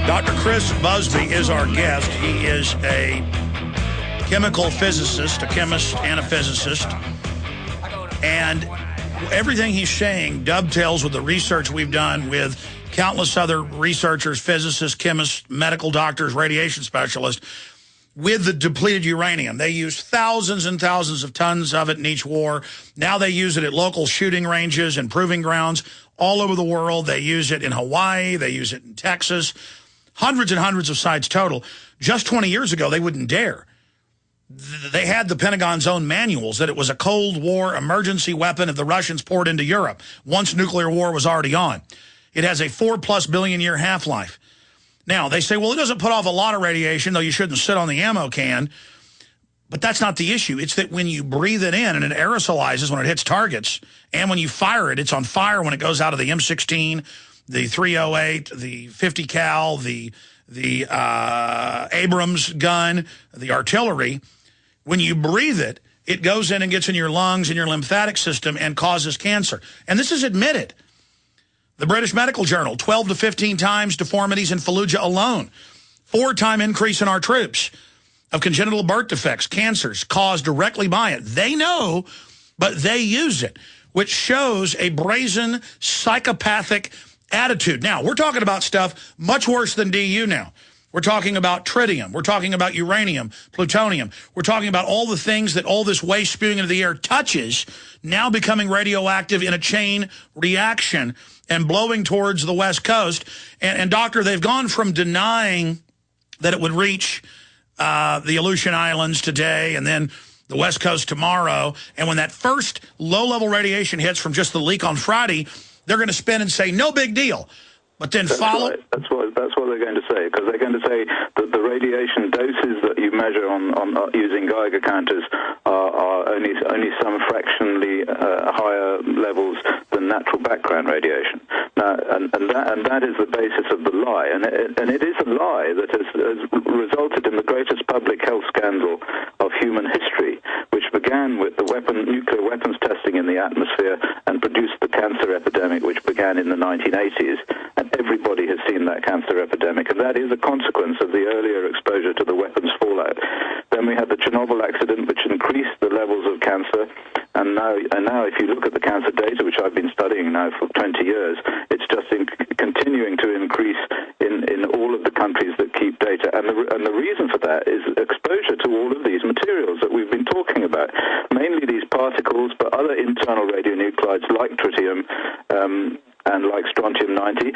Dr. Chris Busby is our guest. He is a chemical physicist, a chemist and a physicist. And everything he's saying dovetails with the research we've done with countless other researchers, physicists, chemists, medical doctors, radiation specialists, with the depleted uranium. They use thousands and thousands of tons of it in each war. Now they use it at local shooting ranges and proving grounds all over the world. They use it in Hawaii. They use it in Texas. Hundreds and hundreds of sites total. Just 20 years ago, they wouldn't dare. They had the Pentagon's own manuals that it was a Cold War emergency weapon if the Russians poured into Europe once nuclear war was already on. It has a 4+ billion year half-life. Now, they say, well, it doesn't put off a lot of radiation, though you shouldn't sit on the ammo can. But that's not the issue. It's that when you breathe it in and it aerosolizes when it hits targets, and when you fire it, it's on fire when it goes out of the M16, the 308, the 50 cal, the Abrams gun, the artillery. When you breathe it, it goes in and gets in your lungs and your lymphatic system and causes cancer. And this is admitted. The British Medical Journal, 12 to 15 times deformities in Fallujah alone. 4-time increase in our troops of congenital birth defects, cancers caused directly by it. They know, but they use it, which shows a brazen, psychopathic attitude. Now, we're talking about stuff much worse than DU now. We're talking about tritium. We're talking about uranium, plutonium. We're talking about all the things that all this waste spewing into the air touches, now becoming radioactive in a chain reaction and blowing towards the West Coast. And doctor, they've gone from denying that it would reach the Aleutian Islands today and then the West Coast tomorrow. And when that first low-level radiation hits from just the leak on Friday, they're going to spin and say, no big deal. But then follow... Right. That's what they're going to say, because they're going to say that the radiation doses that you measure on using Geiger counters are only some fractionally higher levels than natural background radiation. Now, and that is the basis of the lie, and it is a lie that has resulted in the greatest public health scandal of human history, which began with the nuclear weapons testing in the atmosphere and produced the cancer epidemic, which began in the 1980s. And everybody has seen that cancer epidemic, and that is a consequence of the earlier exposure to the weapons fallout. Then we had the Chernobyl accident, which increased the levels of cancer, and now if you look at the cancer data, which I've been studying now for 20 years, it's just continuing to increase in all of the countries that keep data. And the reason for that is exposure to all of these materials that we've been talking about, mainly these particles, but other internal radionuclides like tritium, and like strontium-90,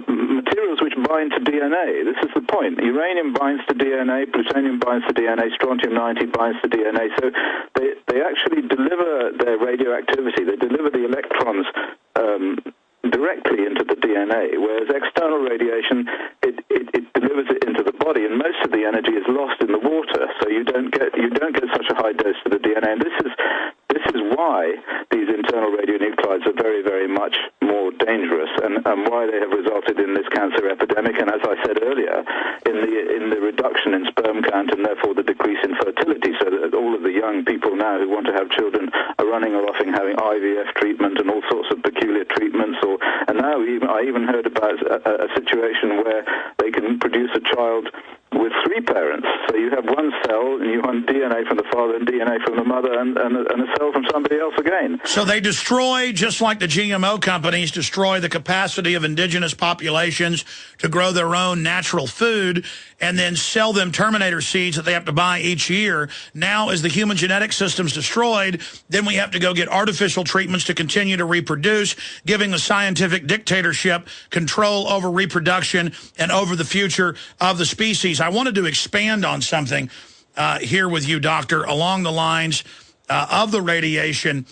materials which bind to DNA. This is the point. Uranium binds to DNA, plutonium binds to DNA, strontium-90 binds to DNA. So they actually deliver their radioactivity. They deliver the electrons directly into the DNA, whereas external radiation, it delivers it into the body, and most of the energy is lost in the water. So you don't get such a high dose to the DNA. And this is why these internal radionuclides are very, very much more dangerous, and why they have resulted in this cancer epidemic, and as I said earlier, in the reduction in sperm count and therefore the decrease in fertility, so that all of the young people now who want to have children are running off and having IVF treatment and all sorts of peculiar treatments, and now I even heard about a situation where they can produce a child with 3 parents. So you have one cell, and you want DNA from the father and DNA from the mother, and a cell from somebody else again. So they destroy, just like the GMO companies destroy the capacity of indigenous populations to grow their own natural food and then sell them Terminator seeds that they have to buy each year. Now, as the human genetic system's destroyed, then we have to go get artificial treatments to continue to reproduce, giving the scientific dictatorship control over reproduction and over the future of the species. I wanted to expand on something here with you, Doctor, along the lines of the radiation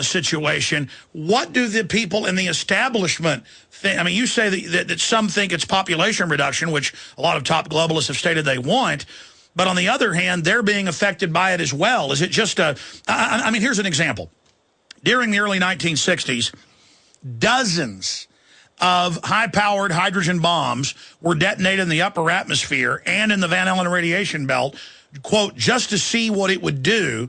situation. What do the people in the establishment think? I mean, you say that some think it's population reduction, which a lot of top globalists have stated they want. But on the other hand, they're being affected by it as well. Is it just I mean, here's an example. During the early 1960s, dozens of high-powered hydrogen bombs were detonated in the upper atmosphere and in the Van Allen radiation belt, quote, just to see what it would do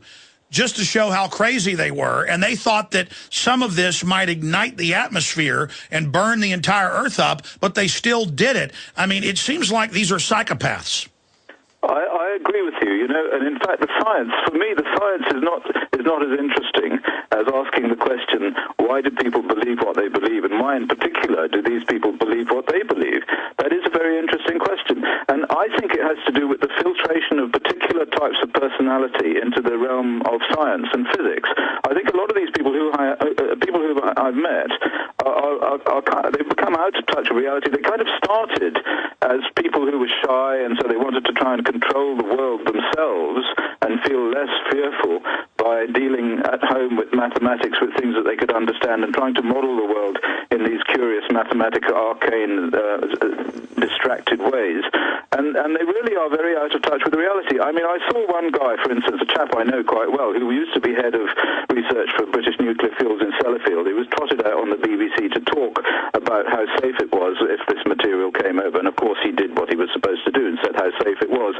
just to show how crazy they were, and they thought that some of this might ignite the atmosphere and burn the entire Earth up, but they still did it. I mean, it seems like these are psychopaths. I agree with you, and in fact, the science, for me, the science is not as interesting as asking the question, why do people believe what they believe, and why in particular do these people believe what they believe? That is a very interesting question, and I think it has to do with the filtration of particular types of personality into the realm of science and physics. I think a lot of these people who I've met they've become out of touch with reality. They kind of started as people who were shy, and so they wanted to try and control the world themselves and feel less fearful by dealing at home with mathematics, with things that they could understand, and trying to model the world in these curious mathematical, arcane, distracted ways. And they really are very out of touch with reality. I mean, I saw one guy, for instance, a chap I know quite well, who used to be head of research for British nuclear fuels in Sellafield. He was trotted out on the BBC to talk about how safe it was if this material came over. And of course he did what he was supposed to do and said how safe it was.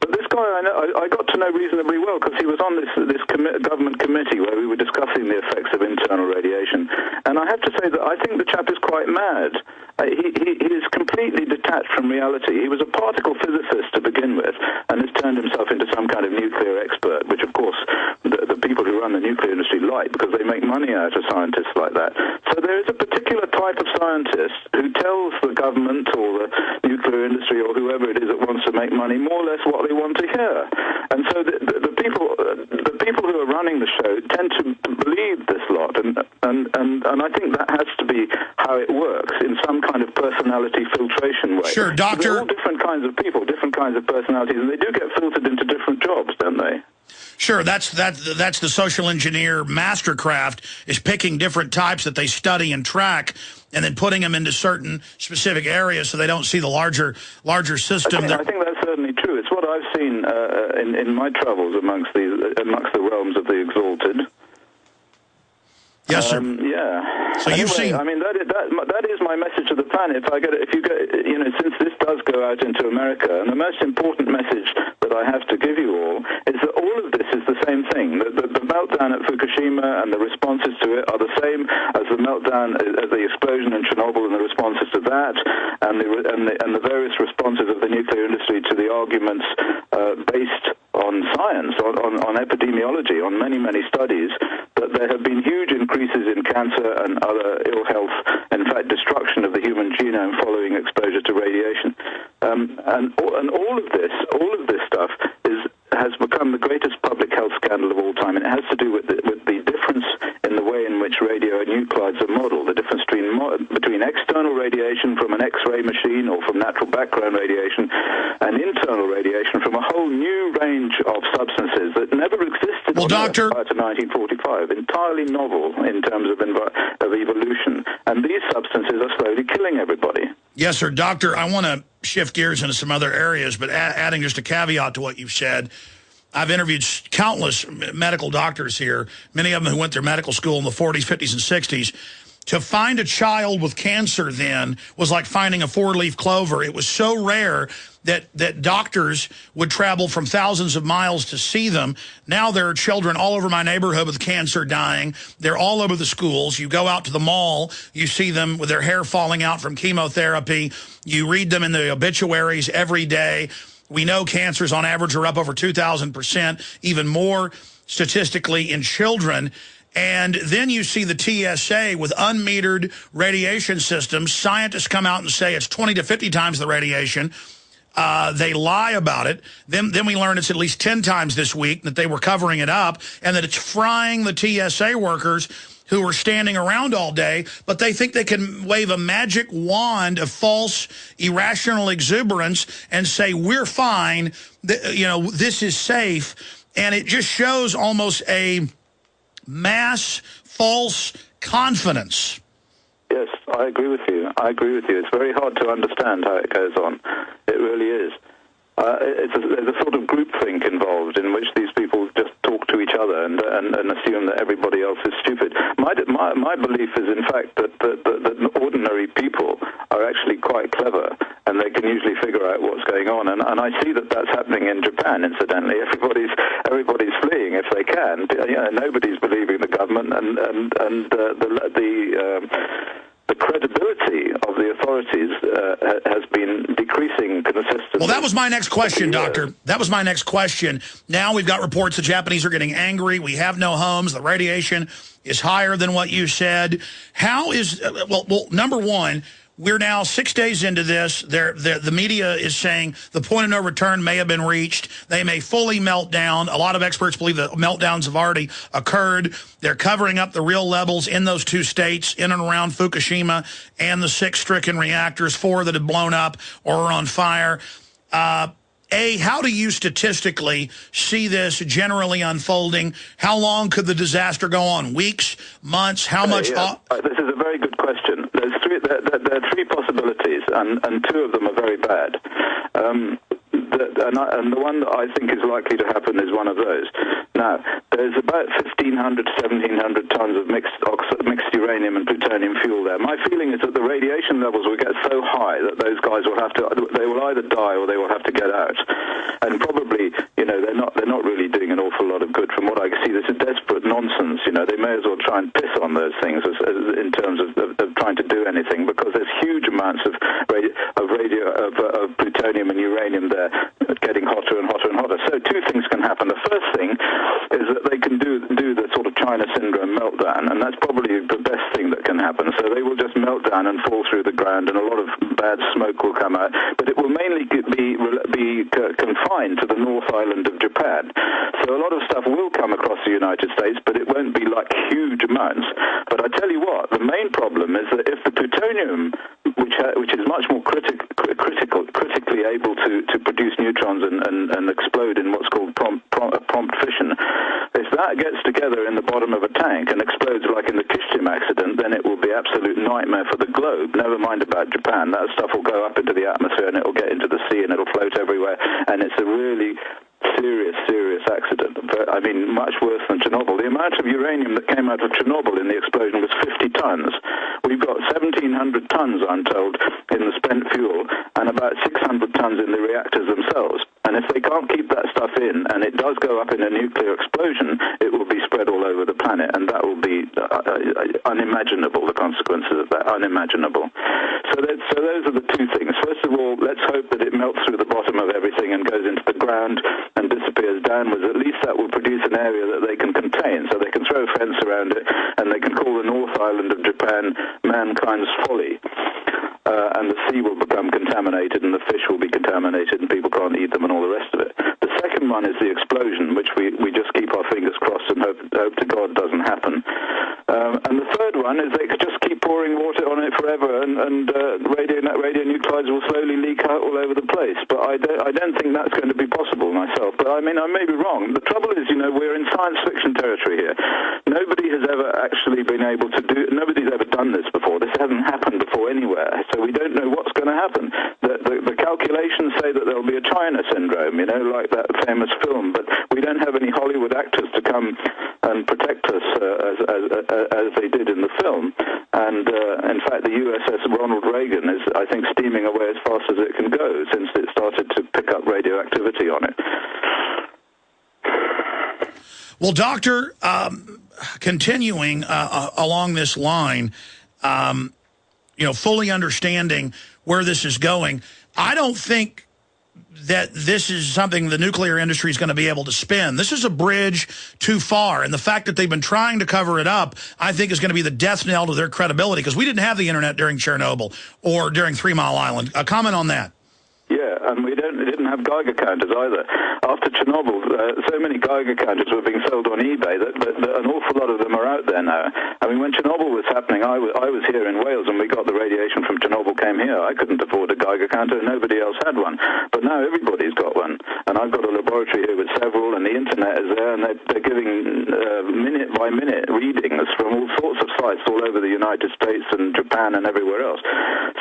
But this guy I got to know reasonably well, because he was on this government committee where we were discussing the effects of internal radiation. And I have to say that I think the chap is quite mad. He is completely detached from reality. He was a particle physicist to begin with, and has turned himself into some kind of nuclear expert, which of course the people who run the nuclear industry like, because they make money out of scientists like that. So there is a particular type of scientist who tells the government or the nuclear industry or whoever it is that wants to make money more or less what they want to hear. And so the people who are running the show tend to believe this lot, and I think that has to be how it works, in some kind of personality filtration way. Sure, Doctor. They're all different kinds of people, different kinds of personalities, and they do get filtered into different jobs, don't they? Sure, that's the social engineer mastercraft, is picking different types that they study and track, and then putting them into certain specific areas so they don't see the larger system. I think that's certainly true. It's what I've seen in my travels amongst the realms of the exalted. Yes, sir. Yeah. So you've seen. I mean, that is my message to the planet. Since this does go out into America, and the most important message that I have to give you all is that all of this is the same thing. The meltdown at Fukushima and the responses to it are the same as the meltdown, as the explosion in Chernobyl and the responses to that, and the various responses of the nuclear industry to the arguments based on science, on epidemiology, on many, many studies, that there have been huge increases in cancer and other ill health, in fact, destruction of the human genome following exposure to radiation. And all of this stuff has become the greatest public health scandal of all time, and it has to do with the difference in the way in which radionuclides are modeled, the difference between external radiation from an X-ray machine or from natural background radiation and internal radiation from a whole new range of substances that never existed prior to 1945, entirely novel in terms of evolution. And these substances are slowly killing everybody. Yes, sir. Doctor, I want to shift gears into some other areas, but adding just a caveat to what you've said, I've interviewed countless medical doctors here, many of them who went through medical school in the 40s, 50s, and 60s. To find a child with cancer then was like finding a four-leaf clover. It was so rare that doctors would travel from thousands of miles to see them. Now there are children all over my neighborhood with cancer dying. They're all over the schools. You go out to the mall, you see them with their hair falling out from chemotherapy. You read them in the obituaries every day. We know cancers on average are up over 2,000%, even more statistically in children. And then you see the TSA with unmetered radiation systems. Scientists come out and say it's 20 to 50 times the radiation. They lie about it. Then we learn it's at least 10 times this week, that they were covering it up, and that it's frying the TSA workers who are standing around all day, but they think they can wave a magic wand of false, irrational exuberance and say, we're fine, this is safe. And it just shows almost a mass false confidence. Yes, I agree with you. It's very hard to understand how it goes on. It really is. There's a sort of groupthink involved in which these people just talk to each other and assume that everybody else is stupid. My belief is, in fact, that ordinary people are actually quite clever, and they can usually figure out what's going on. And I see that that's happening in Japan, incidentally. Everybody's fleeing if they can. can. Nobody's believing the government, and the credibility of the authorities has been decreasing consistently. Well, that was my next question, Doctor. That was my next question. Now we've got reports the Japanese are getting angry. We have no homes. The radiation is higher than what you said. How is, well, number one, we're now 6 days into this. The media is saying the point of no return may have been reached. They may fully melt down. A lot of experts believe that meltdowns have already occurred. They're covering up the real levels in those two states, in and around Fukushima, and the 6 stricken reactors, 4 that have blown up or are on fire. How do you statistically see this generally unfolding? How long could the disaster go on? Weeks, months? How much? This is a very good question. There are 3 possibilities, and 2 of them are very bad. And the one that I think is likely to happen is one of those. Now, there's about 1,500 to 1,700 tons of mixed uranium and plutonium fuel there. My feeling is that the radiation levels will get so high that those guys they will either die or they will have to get out. And probably, they're not really doing an awful lot of good. From what I see, this is desperate nonsense. They may as well try and piss on those things as in terms of trying to do anything, because there's huge amounts of plutonium and uranium there, getting hotter and hotter and hotter. So 2 things can happen. The first thing is that they can do the sort of China syndrome meltdown, and that's probably the best thing that can happen. So they will just melt down and fall through the ground, and a lot of bad smoke will come out. But it will mainly be confined to the North Island of Japan. So a lot of stuff will come across the United States, but it won't be like huge amounts. But I tell you what, the main problem is that if the plutonium, which is much more critically able to produce neutrons and explode in what's called prompt fission, if that gets together in the bottom of a tank and explodes like in the Kishim accident, then it will be absolute nightmare for the globe. Never mind about Japan. That stuff will go up into the atmosphere and it will get into the sea and it will float everywhere, and it's a really serious accident. But, I mean, much worse than Chernobyl. The amount of uranium that came out of Chernobyl in the explosion was 50 tons. We've got 1,700 tons, I'm told, in the spent fuel, and about 600 tons in the reactors themselves. And if they can't keep that stuff in, and it does go up in a nuclear explosion, it will be spread all over the planet, and that will be unimaginable, the consequences of that, unimaginable. So those are the 2 things. First of all, let's hope that it melts through the bottom of everything and goes into the ground and disappears downwards. At least that will produce an area that they can contain, so they can throw a fence around it, and they can call the North Island of Japan mankind's folly. And the sea will become contaminated, and the fish will be contaminated, and people can't eat them, and all the rest of it. The second one is the explosion, which we just keep our fingers crossed and hope to God doesn't happen. And the third one is they could just keep pouring water on it forever, and radionuclides will slowly leak out all over the place. But I don't think that's going to be possible myself. But I mean, I may be wrong. The trouble is, we're in science fiction territory here. Nobody has ever actually been able to nobody's ever done this before. This hasn't happened before anywhere. So we don't know what's going to happen. The calculations say that there'll be a China syndrome, like that famous film, but we don't have any Hollywood actors to come and protect us as they did in the film. And in fact, the USS Ronald Reagan is, I think, steaming away as fast as it can go since it started to pick up radioactivity on it. Well, Doctor, continuing along this line, fully understanding where this is going, I don't think that this is something the nuclear industry is going to be able to spin. This is a bridge too far, and the fact that they've been trying to cover it up, I think, is going to be the death knell to their credibility, because we didn't have the internet during Chernobyl or during 3 Mile Island. A comment on that? Yeah, and we didn't have Geiger counters either. After Chernobyl, so many Geiger counters were being sold on eBay that an awful lot of them are out there now. I mean, when Chernobyl was happening, I was here in Wales, and we got the radiation from Chernobyl came here. I couldn't afford a Geiger counter, and nobody else had one. But now everybody's got one, and I've got a laboratory here with several, and the internet is there, and they're giving minute-by-minute readings from all sorts of sites all over the United States and Japan and everywhere else.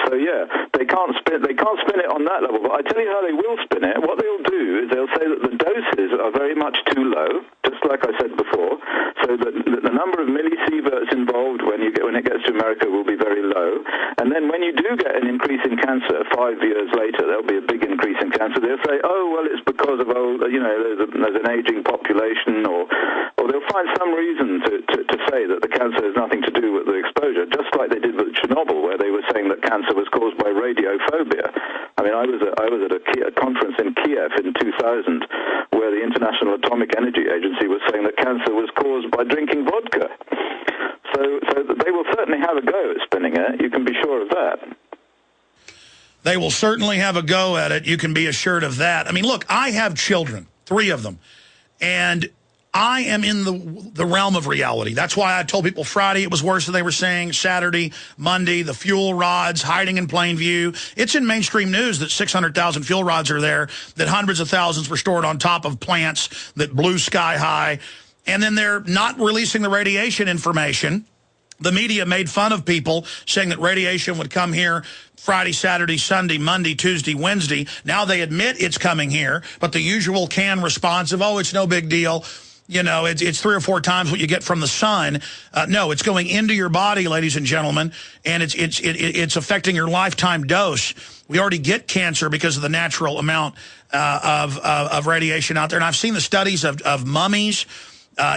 So yeah, they can't spin it on that level. But I tell you how they will spin it. What they'll do is they'll say that the doses are very much too low, just like I said before. So that the number of millisieverts involved when it gets to America will be very low. And then when you do get an increase in cancer 5 years later, there'll be a big increase in cancer. They'll say, oh well, it's because of there's an aging population, or find some reason to say that the cancer has nothing to do with the exposure, just like they did with Chernobyl, where they were saying that cancer was caused by radiophobia. I mean, I was at a conference in Kiev in 2000 where the International Atomic Energy Agency was saying that cancer was caused by drinking vodka. So they will certainly have a go at spinning it. You can be sure of that. They will certainly have a go at it. You can be assured of that. I mean, look, I have children, 3 of them, and I am in the realm of reality. That's why I told people Friday it was worse than they were saying, Saturday, Monday, the fuel rods hiding in plain view. It's in mainstream news that 600,000 fuel rods are there, that hundreds of thousands were stored on top of plants that blew sky high, and then they're not releasing the radiation information. The media made fun of people saying that radiation would come here Friday, Saturday, Sunday, Monday, Tuesday, Wednesday. Now they admit it's coming here, but the usual canned response of, oh, it's no big deal. You know, it's 3 or 4 times what you get from the sun. No, it's going into your body, ladies and gentlemen, and it's affecting your lifetime dose. We already get cancer because of the natural amount of radiation out there. And I've seen the studies of mummies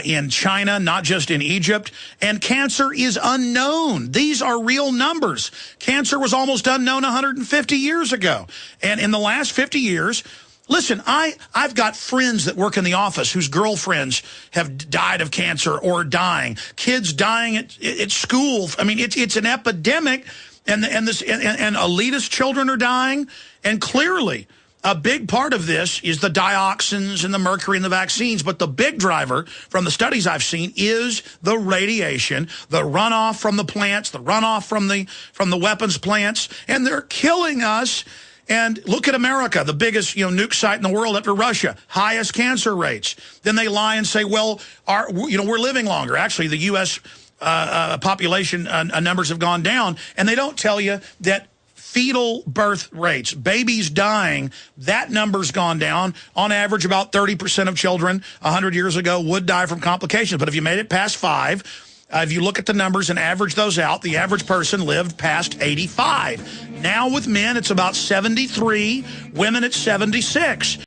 in China, not just in Egypt. And cancer is unknown. These are real numbers. Cancer was almost unknown 150 years ago. And in the last 50 years, listen, I've got friends that work in the office whose girlfriends have died of cancer or dying. Kids dying at school. I mean, it's an epidemic, and elitist children are dying. And clearly, a big part of this is the dioxins and the mercury in the vaccines. But the big driver from the studies I've seen is the radiation, the runoff from the plants, the runoff from the weapons plants, and they're killing us. And look at America, the biggest nuke site in the world after Russia, highest cancer rates. Then they lie and say, well, we're living longer. Actually, the U.S. Population numbers have gone down, and they don't tell you that fetal birth rates, babies dying, that number's gone down. On average, about 30% of children 100 years ago would die from complications. But if you made it past 5, if you look at the numbers and average those out, the average person lived past 85. Now with men, it's about 73. Women, it's 76.